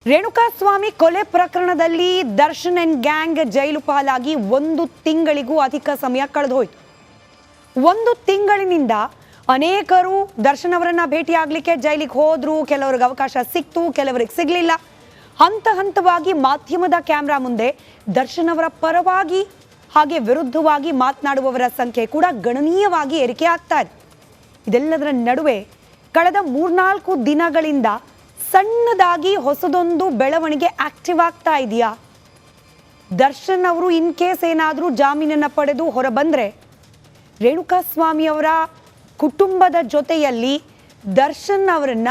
ರೇಣುಕಾಸ್ವಾಮಿ ಕೊಲೆ ಪ್ರಕರಣದಲ್ಲಿ Darshan and gang ಜೈಲು ಪಾಲಾಗಿ 1 ತಿಂಗಳಿಗೂ ಅಧಿಕ ಸಮಯ ಕಳೆದೋಯ್ತು. 1 ತಿಂಗಳಿನಿಂದ ಅನೇಕರು ದರ್ಶನ್ ಅವರನ್ನ ಭೇಟಿಯಾಗಲಿಕ್ಕೆ ಜೈಲಿಗೆ ಹೋದ್ರು. ಕೆಲವರಿಗೆ ಅವಕಾಶ ಸಿಕ್ತು, ಕೆಲವರಿಗೆ ಸಿಗಲಿಲ್ಲ. ಹಂತ ಹಂತವಾಗಿ ಮಾಧ್ಯಮದ ಕ್ಯಾಮ್ರಾ ಮುಂದೆ ದರ್ಶನ್ ಅವರ ಪರವಾಗಿ ಹಾಗೆ ವಿರುದ್ಧವಾಗಿ ಮಾತನಾಡುವವರ ಸಂಖ್ಯೆ ಕೂಡ ಗಣನೀಯವಾಗಿ ಏರಿಕೆ ಆಗ್ತಾ ಇದೆ. ಇದೆಲ್ಲದರ ನಡುವೆ ಕಳೆದ 3-4 ದಿನಗಳಿಂದ ಸಣ್ಣದಾಗಿ ಹೊಸದೊಂದು ಬೆಳವಣಿಗೆ ಆಕ್ಟಿವ್ ಆಗ್ತಾ ಇದೆಯಾ? ದರ್ಶನ್ ಅವರು ಇನ್ ಕೇಸ್ ಏನಾದರೂ ಜಾಮೀನನ್ನು ಪಡೆದು ಹೊರಬಂದರೆ ರೇಣುಕಾಸ್ವಾಮಿ ಅವರ ಕುಟುಂಬದ ಜೊತೆಯಲ್ಲಿ ದರ್ಶನ್ ಅವರನ್ನ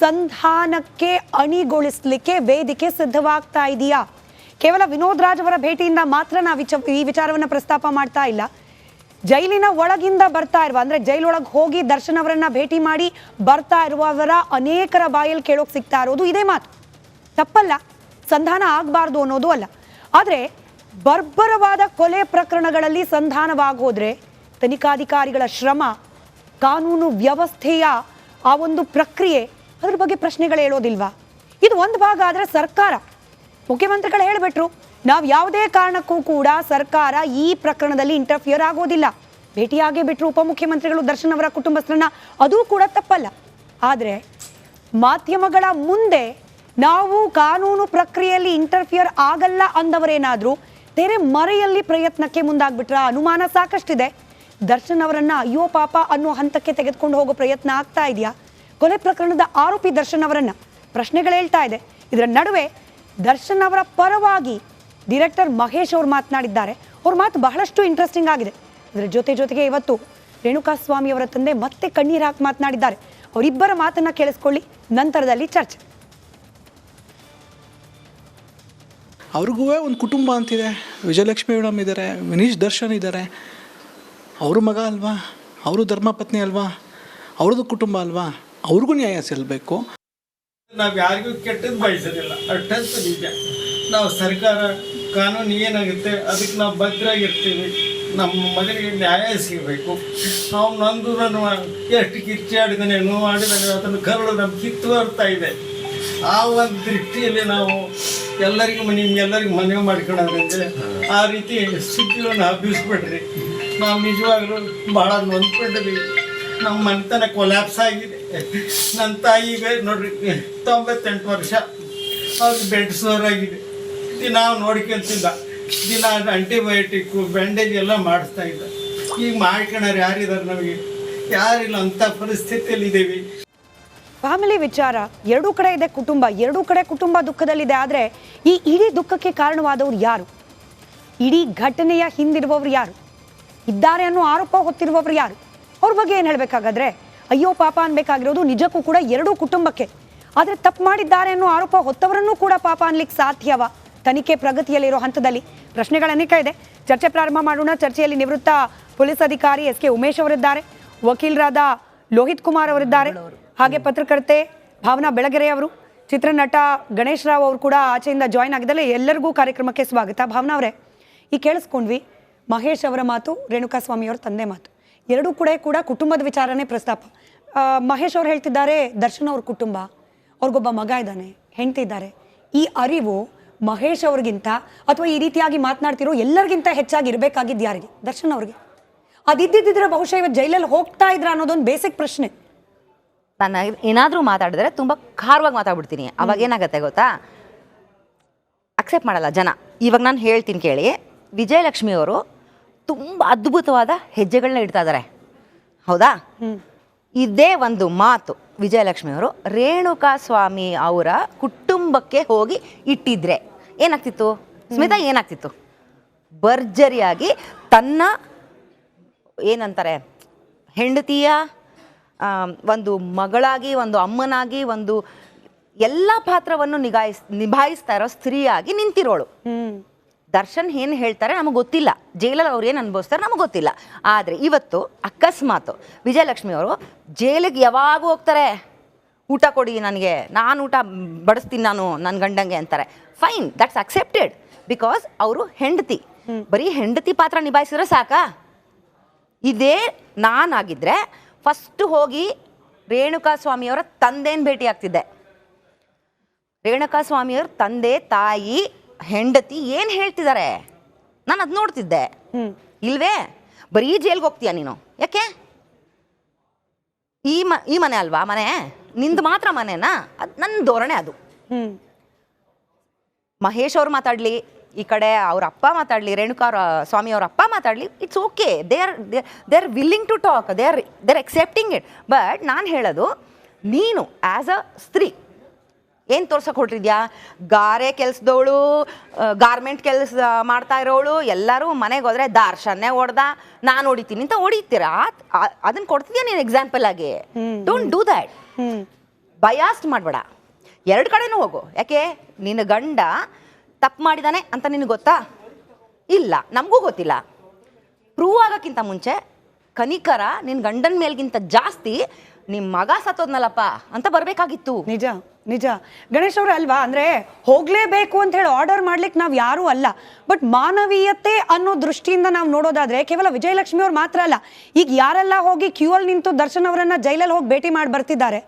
ಸಂಧಾನಕ್ಕೆ ಅಣಿಗೊಳಿಸಲಿಕ್ಕೆ ವೇದಿಕೆ ಸಿದ್ಧವಾಗ್ತಾ ಇದೆಯಾ? ಕೇವಲ ವಿನೋದ್ ರಾಜ್ ಅವರ ಭೇಟಿಯಿಂದ ಮಾತ್ರ ನಾವು ಈ ವಿಚಾರವನ್ನು ಪ್ರಸ್ತಾಪ ಮಾಡ್ತಾ ಇಲ್ಲ. ಜೈಲಿನ ಒಳಗಿಂದ ಬರ್ತಾ ಇರುವ, ಅಂದ್ರೆ ಜೈಲೊಳಗೆ ಹೋಗಿ ದರ್ಶನ್ ಅವರನ್ನ ಭೇಟಿ ಮಾಡಿ ಬರ್ತಾ ಇರುವವರ ಅನೇಕರ ಬಾಯಲ್ಲಿ ಕೇಳೋಕೆ ಸಿಗ್ತಾ ಇರೋದು ಇದೇ ಮಾತು. ತಪ್ಪಲ್ಲ, ಸಂಧಾನ ಆಗಬಾರ್ದು ಅನ್ನೋದು ಅಲ್ಲ. ಆದರೆ ಬರ್ಬರವಾದ ಕೊಲೆ ಪ್ರಕರಣಗಳಲ್ಲಿ ಸಂಧಾನವಾಗೋದ್ರೆ ತನಿಖಾಧಿಕಾರಿಗಳ ಶ್ರಮ, ಕಾನೂನು ವ್ಯವಸ್ಥೆಯ ಆ ಒಂದು ಪ್ರಕ್ರಿಯೆ, ಅದ್ರ ಬಗ್ಗೆ ಪ್ರಶ್ನೆಗಳು ಹೇಳೋದಿಲ್ವಾ? ಇದು ಒಂದು ಭಾಗ. ಆದರೆ ಸರ್ಕಾರ, ಮುಖ್ಯಮಂತ್ರಿಗಳು ಹೇಳಿಬಿಟ್ರು, ನಾವು ಯಾವುದೇ ಕಾರಣಕ್ಕೂ ಕೂಡ ಸರ್ಕಾರ ಈ ಪ್ರಕರಣದಲ್ಲಿ ಇಂಟರ್ಫಿಯರ್ ಆಗೋದಿಲ್ಲ. ಭೇಟಿಯಾಗೇ ಬಿಟ್ರು ಉಪಮುಖ್ಯಮಂತ್ರಿಗಳು ದರ್ಶನ್ ಅವರ ಕುಟುಂಬಸ್ಥರನ್ನ, ಅದೂ ಕೂಡ ತಪ್ಪಲ್ಲ. ಆದರೆ ಮಾಧ್ಯಮಗಳ ಮುಂದೆ ನಾವು ಕಾನೂನು ಪ್ರಕ್ರಿಯೆಯಲ್ಲಿ ಇಂಟರ್ಫಿಯರ್ ಆಗಲ್ಲ ಅಂದವರೇನಾದರೂ ತೆರೆ ಮರೆಯಲ್ಲಿ ಪ್ರಯತ್ನಕ್ಕೆ ಮುಂದಾಗ್ಬಿಟ್ರ ಅನುಮಾನ ಸಾಕಷ್ಟಿದೆ. ದರ್ಶನ್ ಅವರನ್ನ ಅಯ್ಯೋ ಪಾಪ ಅನ್ನೋ ಹಂತಕ್ಕೆ ತೆಗೆದುಕೊಂಡು ಹೋಗೋ ಪ್ರಯತ್ನ ಆಗ್ತಾ ಇದೆಯಾ? ಕೊಲೆ ಪ್ರಕರಣದ ಆರೋಪಿ ದರ್ಶನ್ ಅವರನ್ನ ಪ್ರಶ್ನೆಗಳು ಹೇಳ್ತಾ ಇದೆ. ಇದರ ನಡುವೆ ದರ್ಶನ್ ಅವರ ಪರವಾಗಿ ಡೈರೆಕ್ಟರ್ ಮಹೇಶ್ ಅವರು ಮಾತನಾಡಿದ್ದಾರೆ. ಅವ್ರ ಮಾತು ಬಹಳಷ್ಟು ಇಂಟ್ರೆಸ್ಟಿಂಗ್ ಆಗಿದೆ. ಇದರ ಜೊತೆಗೆ ಇವತ್ತು ರೇಣುಕಾಸ್ವಾಮಿ ಅವರ ತಂದೆ ಮತ್ತೆ ಕಣ್ಣೀರು ಹಾಕಿ ಮಾತನಾಡಿದ್ದಾರೆ. ಅವರಿಬ್ಬರ ಮಾತನ್ನ ಕೇಳಿಸ್ಕೊಳ್ಳಿ, ನಂತರದಲ್ಲಿ ಚರ್ಚೆ. ಅವ್ರಿಗೂ ಒಂದು ಕುಟುಂಬ ಅಂತಿದೆ. ವಿಜಯಲಕ್ಷ್ಮಿ ಮೇಡಮ್ ಇದ್ದಾರೆ, ವಿನೀಶ್ ದರ್ಶನ್ ಇದ್ದಾರೆ. ಅವ್ರ ಮಗ ಅಲ್ವಾ, ಅವರು ಧರ್ಮಪತ್ನಿ ಅಲ್ವಾ, ಅವ್ರದ್ದು ಕುಟುಂಬ ಅಲ್ವಾ, ಅವ್ರಿಗೂ ನ್ಯಾಯ ಸಲ್ಲಬೇಕು. ನಾವು ಯಾರಿಗೂ ಕೆಟ್ಟದ್ದು ಬಯಸೋದಿಲ್ಲ, ಅಷ್ಟಂತೂ ನಿಜ. ನಾವು ಸರ್ಕಾರ ಕಾನೂನು ಏನಾಗುತ್ತೆ ಅದಕ್ಕೆ ನಾವು ಭದ್ರಾಗಿರ್ತೀವಿ. ನಮ್ಮ ಮಗನಿಗೆ ನ್ಯಾಯ ಸಿಗಬೇಕು. ನಾವು ನಂದು ನಾನು ಎಷ್ಟು ಕಿರ್ಚಾಡಿದ್ದಾನೆ, ನೋವಾಡಿದ್ದಾನೆ, ಅದನ್ನು ಕರಳು ನಮ್ಮ ಕಿತ್ತು ಬರ್ತಾ ಇದೆ. ಆ ಒಂದು ದೃಷ್ಟಿಯಲ್ಲಿ ನಾವು ಎಲ್ಲರಿಗೂ ನಿಮ್ಗೆಲ್ಲರಿಗೂ ಮನವಿ ಮಾಡ್ಕೊಳ್ಳೋದಂದರೆ ಆ ರೀತಿ ಸುದ್ದಿಗಳನ್ನು ಹಬ್ಬಿಸ್ಬಿಡ್ರಿ. ನಾವು ನಿಜವಾಗ್ಲೂ ಭಾಳ ನೊಂದ್ಕೊಂಡಿದ್ದೀವಿ. ನಮ್ಮ ಮನೆತನ ಕೊಲ್ಯಾಪ್ಸ್ ಆಗಿದೆ. ನನ್ನ ತಾಯಿಗೆ ನೋಡ್ರಿ 98 ವರ್ಷ, ಅವ್ರಿಗೆ ಬೆಡ್ ಸೋರಾಗಿದೆ. ದಿನ ನೋಡ್ಕೊಂತಿದ್ದ, ದಿನ ಆಂಟಿಬಯೋಟಿಕ್ಕು ಬ್ಯಾಂಡೇಜ್ ಎಲ್ಲ ಮಾಡಿಸ್ತಾ ಇದ್ದ. ಈಗ ಮಾಡ್ಕೊಳೋರು ಯಾರಿದ್ದಾರೆ? ನಮಗೆ ಯಾರಿಲ್ಲ. ಅಂಥ ಪರಿಸ್ಥಿತಿಯಲ್ಲಿ ಇದ್ದೀವಿ. ಫ್ಯಾಮಿಲಿ ವಿಚಾರ, ಎರಡೂ ಕಡೆ ಇದೆ ಕುಟುಂಬ, ಎರಡೂ ಕಡೆ ಕುಟುಂಬ ದುಃಖದಲ್ಲಿದೆ. ಆದರೆ ಈ ಇಡೀ ದುಃಖಕ್ಕೆ ಕಾರಣವಾದವರು ಯಾರು? ಇಡೀ ಘಟನೆಯ ಹಿಂದಿರುವವರು ಯಾರು? ಇದ್ದಾರೆ ಅನ್ನೋ ಆರೋಪ ಹೊತ್ತಿರುವವರು ಯಾರು? ಅವ್ರ ಬಗ್ಗೆ ಏನು ಹೇಳಬೇಕಾಗಾದ್ರೆ ಅಯ್ಯೋ ಪಾಪ ಅನ್ಬೇಕಾಗಿರೋದು ನಿಜಕ್ಕೂ ಕೂಡ ಎರಡೂ ಕುಟುಂಬಕ್ಕೆ. ಆದರೆ ತಪ್ಪು ಮಾಡಿದ್ದಾರೆ ಅನ್ನೋ ಆರೋಪ ಹೊತ್ತವರನ್ನೂ ಕೂಡ ಪಾಪ ಅನ್ಲಿಕ್ಕೆ ಸಾಧ್ಯವ? ತನಿಖೆ ಪ್ರಗತಿಯಲ್ಲಿರೋ ಹಂತದಲ್ಲಿ ಪ್ರಶ್ನೆಗಳು ಅನೇಕ ಇದೆ. ಚರ್ಚೆ ಪ್ರಾರಂಭ ಮಾಡೋಣ. ಚರ್ಚೆಯಲ್ಲಿ ನಿವೃತ್ತ ಪೊಲೀಸ್ ಅಧಿಕಾರಿ SK ಉಮೇಶ್ ಅವರಿದ್ದಾರೆ, ವಕೀಲರಾದ ಲೋಹಿತ್ ಕುಮಾರ್ ಅವರಿದ್ದಾರೆ, ಹಾಗೆ ಪತ್ರಕರ್ತೆ ಭಾವನಾ ಬೆಳಗೆರೆ ಅವರು, ಚಿತ್ರನಟ ಗಣೇಶ್ ರಾವ್ ಅವರು ಕೂಡ ಆಚೆಯಿಂದ ಜಾಯ್ನ್ ಆಗಿದ್ದಾರೆ. ಎಲ್ಲರಿಗೂ ಕಾರ್ಯಕ್ರಮಕ್ಕೆ ಸ್ವಾಗತ. ಭಾವನಾ ಅವರೇ, ಈ ಕೇಳಿಸ್ಕೊಂಡ್ವಿ ಮಹೇಶ್ ಅವರ ಮಾತು, ರೇಣುಕಾಸ್ವಾಮಿ ಅವರ ತಂದೆ ಮಾತು, ಎರಡೂ ಕೂಡ ಕುಟುಂಬದ ವಿಚಾರನೇ ಪ್ರಸ್ತಾಪ. ಮಹೇಶ್ ಅವ್ರು ಹೇಳ್ತಿದ್ದಾರೆ ದರ್ಶನ್ ಅವ್ರ ಕುಟುಂಬ, ಅವ್ರಿಗೊಬ್ಬ ಮಗ ಇದ್ದಾನೆ, ಹೆಂಡತಿ ಇದ್ದಾರೆ. ಈ ಅರಿವು ಮಹೇಶ್ ಅವ್ರಿಗಿಂತ ಅಥವಾ ಈ ರೀತಿಯಾಗಿ ಮಾತನಾಡ್ತಿರೋ ಎಲ್ಲರಿಗಿಂತ ಹೆಚ್ಚಾಗಿ ಇರಬೇಕಾಗಿದ್ದು ಯಾರಿಗೆ? ದರ್ಶನ್ ಅವ್ರಿಗೆ. ಅದಿದ್ದಿದ್ರೆ ಬಹುಶಃ ಇವತ್ತು ಜೈಲಲ್ಲಿ ಹೋಗ್ತಾ ಇದ್ರ ಅನ್ನೋದೊಂದು ಬೇಸಿಕ್ ಪ್ರಶ್ನೆ. ನಾನು ಏನಾದರೂ ಮಾತಾಡಿದ್ರೆ ತುಂಬ ಖಾರವಾಗಿ ಮಾತಾಡ್ಬಿಡ್ತೀನಿ. ಅವಾಗ ಏನಾಗುತ್ತೆ ಗೊತ್ತಾ, ಅಕ್ಸೆಪ್ಟ್ ಮಾಡಲ್ಲ ಜನ. ಇವಾಗ ನಾನು ಹೇಳ್ತೀನಿ ಕೇಳಿ, ವಿಜಯಲಕ್ಷ್ಮಿ ಅವರು ತುಂಬ ಅದ್ಭುತವಾದ ಹೆಜ್ಜೆಗಳನ್ನ ಇಡ್ತಾ ಇದ್ದಾರೆ, ಹೌದಾ? ಇದೇ ಒಂದು ಮಾತು ವಿಜಯಲಕ್ಷ್ಮಿ ಅವರು ರೇಣುಕಾಸ್ವಾಮಿ ಅವರ ಕುಟುಂಬಕ್ಕೆ ಹೋಗಿ ಇಟ್ಟಿದ್ರೆ ಏನಾಗ್ತಿತ್ತು ಸ್ಮಿತಾ? ಏನಾಗ್ತಿತ್ತು? ಭರ್ಜರಿಯಾಗಿ ತನ್ನ ಏನಂತಾರೆ ಹೆಂಡತಿಯ ಒಂದು ಮಗಳಾಗಿ, ಒಂದು ಅಮ್ಮನಾಗಿ, ಒಂದು ಎಲ್ಲ ಪಾತ್ರವನ್ನು ನಿಭಾಯಿಸ್ತಾ ಇರೋ ಸ್ತ್ರೀಯಾಗಿ ನಿಂತಿರೋಳು. ದರ್ಶನ್ ಏನು ಹೇಳ್ತಾರೆ ನಮಗೆ ಗೊತ್ತಿಲ್ಲ, ಜೈಲಲ್ಲಿ ಅವ್ರು ಏನು ಅನುಭವಿಸ್ತಾರೆ ನಮಗೆ ಗೊತ್ತಿಲ್ಲ. ಆದರೆ ಇವತ್ತು ಅಕಸ್ಮಾತ್ ವಿಜಯಲಕ್ಷ್ಮಿ ಅವರು ಜೈಲಿಗೆ ಯಾವಾಗ ಹೋಗ್ತಾರೆ, ಊಟ ಕೊಡಿ ನನಗೆ, ನಾನು ಊಟ ಬಡಿಸ್ತೀನಿ ನಾನು ನನ್ನ ಗಂಡಂಗೆ ಅಂತಾರೆ. ಫೈನ್, ದಟ್ಸ್ ಅಕ್ಸೆಪ್ಟೆಡ್, ಬಿಕಾಸ್ ಅವರು ಹೆಂಡತಿ. ಬರೀ ಹೆಂಡತಿ ಪಾತ್ರ ನಿಭಾಯಿಸಿದ್ರೆ ಸಾಕಾ? ಇದೇ ನಾನಾಗಿದ್ದರೆ ಫಸ್ಟ್ ಹೋಗಿ ರೇಣುಕಾಸ್ವಾಮಿಯವರ ತಂದೆಯನ್ನು ಭೇಟಿ ಆಗ್ತಿದ್ದೆ. ರೇಣುಕಾ ಸ್ವಾಮಿಯವ್ರ ತಂದೆ ತಾಯಿ ಹೆಂಡತಿ ಏನು ಹೇಳ್ತಿದ್ದಾರೆ ನಾನು ಅದು ನೋಡ್ತಿದ್ದೆ. ಇಲ್ವೇ? ಬರೀ ಜೈಲ್ಗೆ ಹೋಗ್ತೀಯ ನೀನು. ಯಾಕೆ? ಈ ಮನೆ ಅಲ್ವಾ ಮನೆ, ನಿಂದು ಮಾತ್ರ ಮನೆನಾ? ಅದು ನನ್ನ ಧೋರಣೆ. ಅದು ಮಹೇಶ್ ಅವ್ರು ಮಾತಾಡಲಿ, ಈ ಕಡೆ ಅವ್ರ ಅಪ್ಪ ಮಾತಾಡಲಿ, ರೇಣುಕಾ ಸ್ವಾಮಿ ಅವ್ರ ಅಪ್ಪ ಮಾತಾಡಲಿ, it's okay. They are willing to talk, they are accepting it. But ನಾನು ಹೇಳೋದು, ನೀನು ಆ್ಯಸ್ ಅ ಸ್ತ್ರೀ ಏನು ತೋರ್ಸಕ್ಕೆ ಹೊರಟಿದ್ಯಾ? ಗಾರೆ ಕೆಲಸದವಳು, ಗಾರ್ಮೆಂಟ್ ಕೆಲಸ ಮಾಡ್ತಾ ಇರೋಳು, ಎಲ್ಲರೂ ಮನೆಗೆ ಹೋದ್ರೆ ದರ್ಶನ್ನೇ ಹೊಡ್ದ, ನಾನು ಹೊಡಿತೀನಿ ಅಂತ ಹೊಡಿತೀರಾ? ಅದನ್ನು ಕೊಡ್ತಿದ್ಯಾ ನೀನು ಎಕ್ಸಾಂಪಲ್ ಆಗಿ? Don't do that. ಬಯಾಸ್ಟ್ ಮಾಡಬೇಡ, ಎರಡು ಕಡೆನೂ ಹೋಗು. ಯಾಕೆ? ನಿನ್ನ ಗಂಡ ತಪ್ಪು ಮಾಡಿದಾನೆ ಅಂತ ನಿನಗೆ ಗೊತ್ತಾ? ಇಲ್ಲ, ನಮಗೂ ಗೊತ್ತಿಲ್ಲ. ಪ್ರೂವ್ ಆಗೋಕ್ಕಿಂತ ಮುಂಚೆ ಕನಿಕರ ನಿನ್ನ ಗಂಡನ ಮೇಲ್ಗಿಂತ ಜಾಸ್ತಿ ನಿಮ್ಮ ಮಗ ಸತ್ತೋದ್ನಲ್ಲಪ್ಪ ಅಂತ ಬರಬೇಕಾಗಿತ್ತು. ನಿಜ ನಿಜ ಗಣೇಶ್ ಅವ್ರೆ ಅಲ್ವಾ? ಅಂದ್ರೆ ಹೋಗ್ಲೇಬೇಕು ಅಂತ ಹೇಳಿ ಆರ್ಡರ್ ಮಾಡ್ಲಿಕ್ಕೆ ನಾವು ಯಾರೂ ಅಲ್ಲ. ಬಟ್ ಮಾನವೀಯತೆ ಅನ್ನೋ ದೃಷ್ಟಿಯಿಂದ ನಾವು ನೋಡೋದಾದ್ರೆ ಕೇವಲ ವಿಜಯಲಕ್ಷ್ಮಿ ಅವ್ರು ಮಾತ್ರ ಅಲ್ಲ, ಈಗ ಯಾರೆಲ್ಲ ಹೋಗಿ ಕ್ಯೂ ಅಲ್ಲಿ ನಿಂತು ದರ್ಶನ್ ಅವರನ್ನ ಜೈಲಲ್ಲಿ ಹೋಗಿ ಭೇಟಿ ಮಾಡಿ ಬರ್ತಿದ್ದಾರೆ,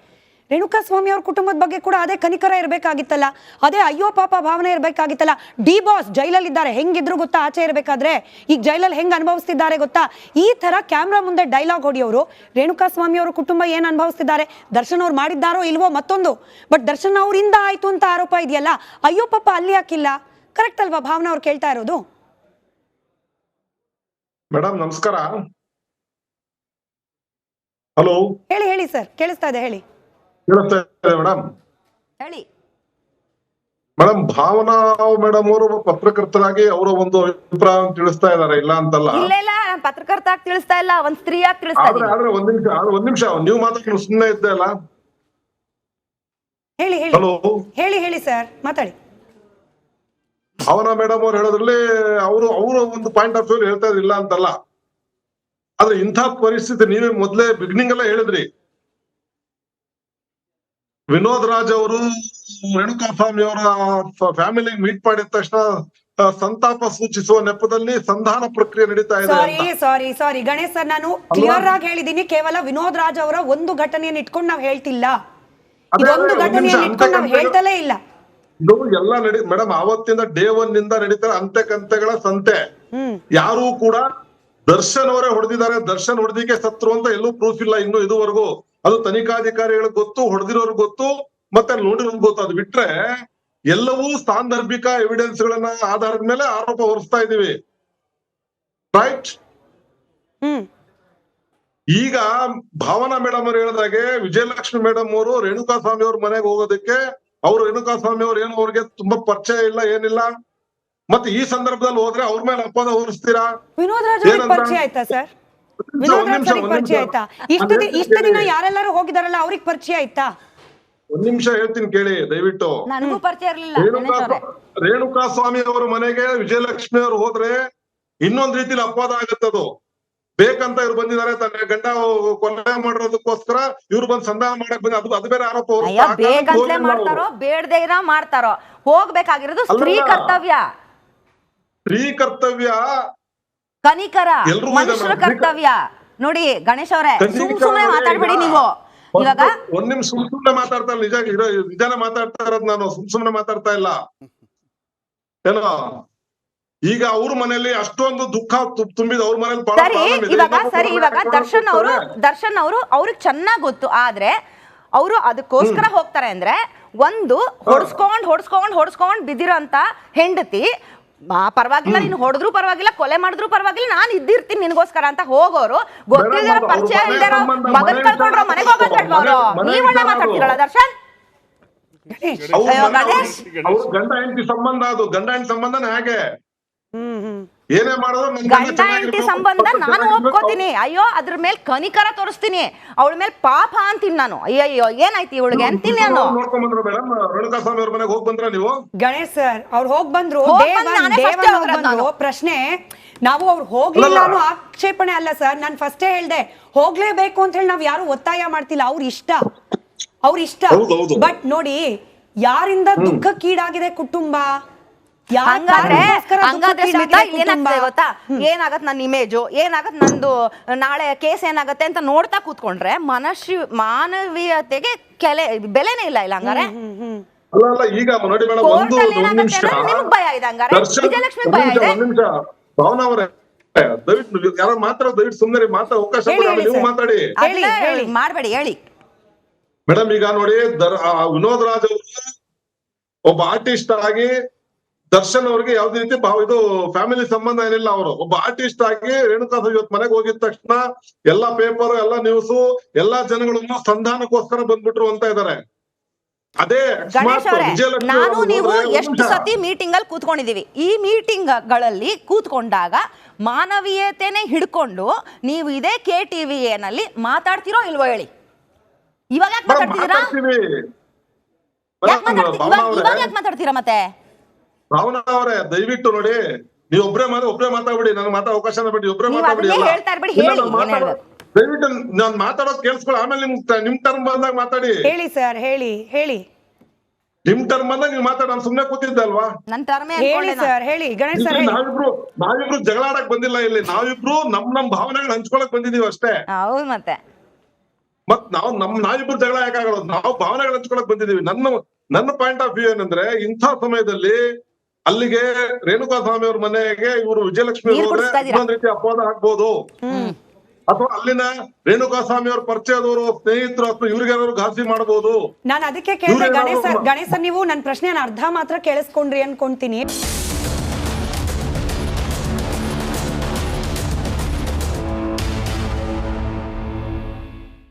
ರೇಣುಕಾ ಸ್ವಾಮಿ ಅವ್ರ ಕುಟುಂಬದ ಬಗ್ಗೆ ಕೂಡ ಅದೇ ಕನಿಕರ ಇರಬೇಕಾಗಿತ್ತಲ್ಲ, ಅದೇ ಅಯ್ಯೋ ಪಾಪ ಭಾವನೆ ಇರಬೇಕಾಗಿತ್ತಲ್ಲ. ಡಿ ಬಾಸ್ ಜೈಲಲ್ಲಿ ಇದ್ದಾರೆ, ಹೆಂಗಿದ್ರು ಗೊತ್ತಾ? ಆಚೆ ಇರಬೇಕಾದ್ರೆ ಈಗ ಜೈಲಲ್ಲಿ ಹೆಂಗ್ ಅನುಭವಿಸ್ತಿದ್ದಾರೆ ಗೊತ್ತಾ? ಈ ತರ ಕ್ಯಾಮ್ರಾ ಮುಂದೆ ಡೈಲಾಗ್ ಹೊಡಿಯೋರು ರೇಣುಕಾ ಸ್ವಾಮಿ ಅವ್ರ ಕುಟುಂಬ ಏನ್ ಅನುಭವಿಸ್ತಿದ್ದಾರೆ, ದರ್ಶನ್ ಅವ್ರು ಮಾಡಿದ್ದಾರೋ ಇಲ್ವೋ ಮತ್ತೊಂದು. ಬಟ್ ದರ್ಶನ್ ಅವರಿಂದ ಆಯ್ತು ಅಂತ ಆರೋಪ ಇದೆಯಲ್ಲ, ಅಯ್ಯೋ ಪಾಪ ಅಲ್ಲಿ ಯಾಕಿಲ್ಲ? ಕರೆಕ್ಟ್ ಅಲ್ವಾ ಭಾವನಾ ಅವ್ರು ಕೇಳ್ತಾ ಇರೋದು? ಮೇಡಮ್ ನಮಸ್ಕಾರ. ಹಲೋ, ಹೇಳಿ ಹೇಳಿ ಸರ್, ಕೇಳಿಸ್ತಾ ಇದೆ, ಹೇಳಿ. ಕೇಳಿಸ್ತಾ ಇದೆ ಮೇಡಮ್? ಹೇಳಿ ಮೇಡಮ್, ಭಾವನಾ ಮೇಡಮ್ ಅವರು ಪತ್ರಕರ್ತರಾಗಿ ಅವರ ಒಂದು ಅಭಿಪ್ರಾಯ ತಿಳಿಸ್ತಾ ಇದಾರೆ, ಇಲ್ಲ ಅಂತಲ್ಲ. ಇಲ್ಲ ಇಲ್ಲ, ನಾನು ಪತ್ರಕರ್ತ ಆಗಿ ತಿಳಿಸ್ತಾ ಇಲ್ಲ, ಒಂದ್ ಸ್ತ್ರೀಯಾಗಿ ತಿಳಿಸ್ತಾ ಇದ್ದೀನಿ. ಆದ್ರೆ ಒಂದ್ ನಿಮಿಷ ನೀವು ಮಾತಾಡ್ಕೊಂಡು ಸುಮ್ಮನೆ ಇದ್ದೆ ಅಲ್ಲ. ಹೇಳಿ ಹೇಳಿ ಹಲೋ, ಹೇಳಿ ಹೇಳಿ ಸರ್, ಮಾತಾಡಿ. ಭಾವನಾ ಮೇಡಮ್ ಅವ್ರು ಹೇಳೋದ್ರಲ್ಲಿ ಅವರು ಒಂದು ಪಾಯಿಂಟ್ ಆಫ್ ವ್ಯೂ ಹೇಳ್ತಾ ಇದ್ರು, ಇಲ್ಲ ಅಂತಲ್ಲ. ಆದ್ರೆ ಇಂಥ ಪರಿಸ್ಥಿತಿ ನೀವೇ ಮೊದ್ಲೇ ಬಿಗಿನಿಂಗ್ ಎಲ್ಲ ಹೇಳಿದ್ರಿ. ವಿನೋದ್ ರಾಜ್ ಅವರು ರೇಣುಕಾ ಸ್ವಾಮಿ ಅವರ ಫ್ಯಾಮಿಲಿ ಮೀಟ್ ಮಾಡಿದ ತಕ್ಷಣ ಸಂತಾಪ ಸೂಚಿಸುವ ನೆಪದಲ್ಲಿ ಸಂಧಾನ ಪ್ರಕ್ರಿಯೆ ನಡೀತಾ ಇದೆ. ಸಾರಿ ಗಣೇಶ್ ಸರ್, ನಾನು ಕ್ಲಿಯರ್ ಆಗಿ ಹೇಳಿದೀನಿ. ಕೇವಲ ವಿನೋದ್ ರಾಜ್ ಅವರ ಒಂದು ಘಟನೆಯನ್ನು ಇಟ್ಕೊಂಡು ನಾವು ಹೇಳ್ತಿಲ್ಲ, ಇದೊಂದು ಘಟನೆಯನ್ನು ಇಟ್ಕೊಂಡು ನಾವು ಹೇಳ್ತಲೇ ಇಲ್ಲ. ಇದು ಎಲ್ಲ ಮೇಡಮ್, ಆವತ್ತಿಂದ ಡೇ 1 ನಿಂದ ನಡೀತಾರೆ ಅಂತೆ ಕಂತೆಗಳ ಸಂತೆ. ಯಾರು ಕೂಡ ದರ್ಶನ್ ಅವರೇ ಹೊಡೆದಿದ್ದಾರೆ, ದರ್ಶನ್ ಹೊಡೆದಿಕ್ಕೆ ಸತ್ರು ಅಂತ ಎಲ್ಲೂ ಪ್ರೂಫ್ ಇಲ್ಲ ಇನ್ನು ಇದುವರೆಗೂ. ಅದು ತನಿಖಾಧಿಕಾರಿಗಳಿಗೆ ಗೊತ್ತು, ಹೊಡೆದಿರೋರು ಗೊತ್ತು, ಮತ್ತೆ ನೋಡಿರೋರು ಗೊತ್ತು. ಅದು ಬಿಟ್ರೆ ಎಲ್ಲವೂ ಸಾಂದರ್ಭಿಕ ಎವಿಡೆನ್ಸ್ ಗಳನ್ನ ಆಧಾರದ ಮೇಲೆ ಆರೋಪ ಹೊರಿಸ್ತಾ ಇದೀವಿ, ರೈಟ್? ಈಗ ಭಾವನಾ ಮೇಡಮ್ ಅವ್ರು ಹೇಳಿದಾಗೆ ವಿಜಯಲಕ್ಷ್ಮಿ ಮೇಡಮ್ ಅವರು ರೇಣುಕಾ ಸ್ವಾಮಿ ಅವ್ರ ಮನೆಗೆ ಹೋಗೋದಕ್ಕೆ, ಅವರು ರೇಣುಕಾ ಸ್ವಾಮಿ ಅವ್ರು ಏನು ಅವ್ರಿಗೆ ತುಂಬಾ ಪರಿಚಯ ಇಲ್ಲ, ಏನಿಲ್ಲ. ಮತ್ತೆ ಈ ಸಂದರ್ಭದಲ್ಲಿ ಹೋದ್ರೆ ಅವ್ರ ಮೇಲೆ ಅಪವಾದ ಹೊರಿಸ್ತೀರಾ? ವಿನೋದ್ ರಾಜ್ ಅವ್ರಿಗೆ ಪರಿಚಯ ಆಯ್ತಾ ಸರ್? ವಿನೋದ್ ರಾಜ್ ಅವ್ರಿಗೆ ಪರಿಚಯ ಆಯ್ತಾ? ಇಷ್ಟು ದಿನ ಯಾರೆಲ್ಲರೂ ಹೋಗಿದಾರಲ್ಲ ಅವ್ರಿಗೆ ಪರಿಚಯ ಆಯ್ತಾ? ಒಂದ್ ನಿಮಿಷ ಹೇಳ್ತೀನಿ ಕೇಳಿ ದಯವಿಟ್ಟು. ನನಗೂ ಪರಿಚಯ ಇರಲಿಲ್ಲ. ರೇಣುಕಾ ಸ್ವಾಮಿ ಅವರ ಮನೆಗೆ ವಿಜಯಲಕ್ಷ್ಮಿ ಅವರು ಹೋದ್ರೆ ಇನ್ನೊಂದ್ ರೀತಿಲಿ ಅಪವಾದ ಆಗತ್ತದು. ಬೇಕಂತ ಇವ್ರು ಬಂದಿದ್ದಾರೆ, ತನ್ನ ಗಂಡ ಕೊಲೆ ಮಾಡಿರೋದಕ್ಕೋಸ್ಕರ ಇವ್ರು ಬಂದು ಸಂಧಾನ ಮಾಡಕ್ ಬಂದ, ಅದು ಬೇರೆ ಆರೋಪ. ಬೇಕಂತಲೇ ಮಾಡ್ತಾರೋ ಬೇಡದೇ ಇರೋ ಮಾಡ್ತಾರೋ, ಹೋಗ್ಬೇಕಾಗಿರೋದು ಸ್ತ್ರೀ ಕರ್ತವ್ಯ. ಸ್ತ್ರೀ ಕರ್ತವ್ಯ, ಕನಿಕರ ಮನುಷ್ಯರ ಕರ್ತವ್ಯ. ನೋಡಿ ಗಣೇಶ್ ಅವರೇ, ಸುಮ್ನೆ ಮಾತಾಡ್ಬೇಡಿ ನೀವು. ಇವಾಗ ಒಂದ್ ನಿಮಿಷ ಸುಮ್ನೆ ಮಾತಾಡ್ತಾ ಇಲ್ಲ, ನಿಜಾನೇ ಮಾತಾಡ್ತಾ ಇರೋದು ನಾನು, ಸುಮ್ನೆ ಮಾತಾಡ್ತಾ ಇಲ್ಲ ಏನೋ. ಈಗ ಅವ್ರ ಮನೆಯಲ್ಲಿ ಅಷ್ಟೊಂದು ದುಃಖ ತುಂಬಿದ, ಅವ್ರ ಮನೇಲಿ ಇವಾಗ ದರ್ಶನ್ ಅವರು ಅವ್ರಿಗೆ ಚೆನ್ನಾಗ್ ಗೊತ್ತು. ಆದ್ರೆ ಅವರು ಅದಕ್ಕೋಸ್ಕರ ಹೋಗ್ತಾರೆ ಅಂದ್ರೆ, ಒಂದು ಹೊಡ್ಸ್ಕೊಂಡ್ ಬಿದ್ದಿರೋ ಅಂತ ಹೆಂಡತಿ, ಪರವಾಗಿಲ್ಲ ನೀನು ಹೊಡೆದ್ರು ಪರವಾಗಿಲ್ಲ, ಕೊಲೆ ಮಾಡಿದ್ರು ಪರವಾಗಿಲ್ಲ, ನಾನು ಇದ್ದಿರ್ತೀನಿ ನಿನ್ಗೋಸ್ಕರ ಅಂತ ಹೋಗೋರು, ಗೊತ್ತಿಲ್ದಿರೋ ಪರಿಚಯ ಇಲ್ದಿರೋ ಮಗನ್ ಕಳ್ಕೊಂಡ್ರು ಮನೆಗೆ ಹೋಗೋದ್ ಬೇಡ್ವಾ ಅವರು? ನೀವೊಳ್ಳೆ ಮಾತಾಡ್ತೀರಲ್ಲ ದರ್ಶನ್. ಗಣೇಶ್, ಗಂಡ ಹೆಂಡತಿ ಸಂಬಂಧ, ಅದು ಗಂಡ ಹೆಂಡತಿ ಸಂಬಂಧನೇ ಹಾಗೆ. ಏನೇ ಮಾಡಿದ್ರು ಗಂಡ ಹೆಂಡತಿ ಸಂಬಂಧ ನಾನು ಒಪ್ಕೋತೀನಿ. ಅಯ್ಯೋ ಅದ್ರ ಮೇಲೆ ಕನಿಕರ ತೋರಿಸ್ತೀನಿ, ಅವಳ ಮೇಲೆ ಪಾಪ ಅಂತೀನಿ ನಾನು. ಅಯ್ಯೋ ಏನಾಯ್ತು ಇವಳಿಗೆ ಅಂತೀನಿ ನಾನು. ರೇಣುಕಾ ಸ್ವಾಮಿ ಅವ್ರ ಮನೆಗೆ ಹೋಗಿ ಬಂದ್ರ ನೀವು? ಗಣೇಶ್ ಸರ್ ಅವ್ರು ಹೋಗ್ ಬಂದ್ರು, ಪ್ರಶ್ನೆ ನಾವು ಅವ್ರು ಹೋಗ್ಲಿಲ್ಲ ಅನ್ನೋ ಆಕ್ಷೇಪಣೆ ಅಲ್ಲ ಸರ್. ನಾನು ಫಸ್ಟೇ ಹೇಳ್ದೆ, ಹೋಗ್ಲೇಬೇಕು ಅಂತ ಹೇಳಿ ನಾವ್ ಯಾರು ಒತ್ತಾಯ ಮಾಡ್ತಿಲ್ಲ, ಅವ್ರ ಇಷ್ಟ. ಬಟ್ ನೋಡಿ, ಯಾರಿಂದ ದುಃಖಕ್ಕೀಡಾಗಿದೆ ಕುಟುಂಬ, ಹಂಗಾದ್ರೆ ಸ್ಮಿತಾ ಏನಾಗ್ತದೆ ಗೊತ್ತಾ? ಏನಾಗತ್ ನನ್ನ ಇಮೇಜು, ಏನಾಗತ್ ನಂದು ನಾಳೆ ಕೇಸ್ ಏನಾಗತ್ತೆ ಅಂತ ನೋಡ್ತಾ ಕೂತ್ಕೊಂಡ್ರೆ ಮಾನವೀಯತೆಗೆ ಬೆಲೆನೇ ಇಲ್ಲ. ಹಂಗಾರೆ ಅಲ್ಲ ಈಗ ನೋಡಿ ಮೇಡಮ್ ಒಂದು ನಿಮಿಷ ನಿಮ್ಗ್ ಭಯ ಇದೆ ಹಂಗಾರೆ? ದರ್ಶನ್ ವಿಜಯಲಕ್ಷ್ಮಿ ಭಯ ಇದೆ? ಒಂದ್ ನಿಮಿಷ ಭಾವನಾ ಅವರೇ ದಯವಿಟ್ಟು ಯಾರು ದಯವಿಟ್ಟು ಸುಮ್ಮನೆ ಅವಕಾಶ ಕೊಡಿ, ಹೇಳಿ ನೀವು ಸರ್. ಮಾತಾಡಿ. ಹೇಳಿ ಮಾಡ್ಬೇಡಿ, ಹೇಳಿ. ಮೇಡಮ್ ಈಗ ನೋಡಿ ವಿನೋದ್ ರಾಜ್ ಅವರು ಒಬ್ಬ ಆರ್ಟಿಸ್ಟ್ ಆಗಿ ದರ್ಶನ್ ಅವ್ರಿಗೆ ಯಾವ್ದೇ ರೀತಿ ಇದು ಫ್ಯಾಮಿಲಿ ಸಂಬಂಧ ಏನಿಲ್ಲ. ಅವರು ಒಬ್ಬ ಆರ್ಟಿಸ್ಟ್ ಆಗಿ ರೇಣುಕಾ ಇವತ್ತು ಮನೆಗೆ ಹೋಗಿದ ತಕ್ಷಣ ಎಲ್ಲಾ ಪೇಪರ್ ಎಲ್ಲಾ ನ್ಯೂಸ್ ಎಲ್ಲಾ ಜನಗಳನ್ನು ಸಂಧಾನಕ್ಕೋಸ್ಕರ ಬಂದ್ಬಿಟ್ರು ಅಂತ ಇದಾರೆ. ಅದೇ ಗಣೇಶ್ ಅವರೇ, ನಾನು ನೀವು ಎಷ್ಟು ಸತಿ ಮೀಟಿಂಗ್ ಅಲ್ಲಿ ಕೂತ್ಕೊಂಡಿದೀವಿ. ಈ ಮೀಟಿಂಗ್ ಗಳಲ್ಲಿ ಕೂತ್ಕೊಂಡಾಗ ಮಾನವೀಯತೆನೆ ಹಿಡ್ಕೊಂಡು ನೀವು ಇದೇ KTV ನಲ್ಲಿ ಮಾತಾಡ್ತಿರೋ ಇಲ್ವೋ ಹೇಳಿ. ಇವಾಗ ಯಾಕೆ ಮಾತಾಡ್ತಿದ್ದೀರಾ? ಇವಾಗ ಯಾಕೆ ಮಾತಾಡ್ತೀರಾ ಮತ್ತೆ? ಭಾವನಾ ಅವರೇ ದಯವಿಟ್ಟು ನೋಡಿ, ನೀವು ಒಬ್ರೇ ಮಾತಾಡ್ಬಿಡಿ, ನನಗೆ ಮಾತಾಡೋ ಅವಕಾಶನ ಬಿಡಿ, ಒಬ್ರೇ ಮಾತಾಡ್ಬಿಡಿ. ದಯವಿಟ್ಟು ನಾನು ಮಾತಾಡೋದು ಕೇಳಿಸ್ಕೊಳ್ಳಿ, ಆಮೇಲೆ ನಿಮ್ ಟರ್ಮ್ ಬಂದಾಗ ಮಾತಾಡಿ. ಹೇಳಿ ಸರ್, ಹೇಳಿ ನಿಮ್ ಟರ್ಮ್ ಬಂದಾಗ ನೀವು ಮಾತಾಡಿ. ನಾನು ಸುಮ್ನೆ ಕೂತಿದ್ದೆ ಅಲ್ವಾ? ನನ್ನ ಟರ್ಮೇ ಹೇಳಿ ಸರ್, ಹೇಳಿ ಗಣೇಶ್ ಸರ್, ಹೇಳಿ. ನಾವಿಬ್ರು ಜಗಳ ಆಡಕ್ ಬಂದಿಲ್ಲ ಇಲ್ಲಿ. ನಾವಿಬ್ರು ನಮ್ ಭಾವನೆಗಳನ್ನ ಹಂಚ್ಕೊಳಕ್ ಬಂದಿದೀವಿ ಅಷ್ಟೇ. ಹೌದು ಮತ್ತೆ ಮತ್ ನಾವಿಬ್ರು ಜಗಳ ಯಾಕಾಗಲ್ಲ, ನಾವು ಭಾವನೆಗಳು ಹಂಚ್ಕೊಳಕ್ ಬಂದಿದೀವಿ. ನನ್ನ ಪಾಯಿಂಟ್ ಆಫ್ ವ್ಯೂ ಏನಂದ್ರೆ, ಇಂಥ ಸಮಯದಲ್ಲಿ ಅಲ್ಲಿಗೆ ರೇಣುಕಾ ಸ್ವಾಮಿ ಅವ್ರ ಮನೆಗೆ ಇವರು ವಿಜಯಲಕ್ಷ್ಮಿ ಇನ್ನೊಂದ್ ರೀತಿ ಅಪವಾದ ಹಾಕ್ಬೋದು, ಅಥವಾ ಅಲ್ಲಿನ ರೇಣುಕಾ ಸ್ವಾಮಿ ಅವ್ರ ಪರಿಚಯದವರು ಸ್ನೇಹಿತರು ಅಥವಾ ಇವ್ರಿಗೇನಾದ್ರು ಘಾಸಿ ಮಾಡಬಹುದು. ನಾನು ಅದಕ್ಕೆ ಕೇಳಿದೆ ಗಣೇಶ್ ಸರ್, ನೀವು ನನ್ನ ಪ್ರಶ್ನೆಯನ್ನು ಅರ್ಧ ಮಾತ್ರ ಕೇಳಿಸ್ಕೊಂಡ್ರಿ ಅನ್ಕೊಂತೀನಿ.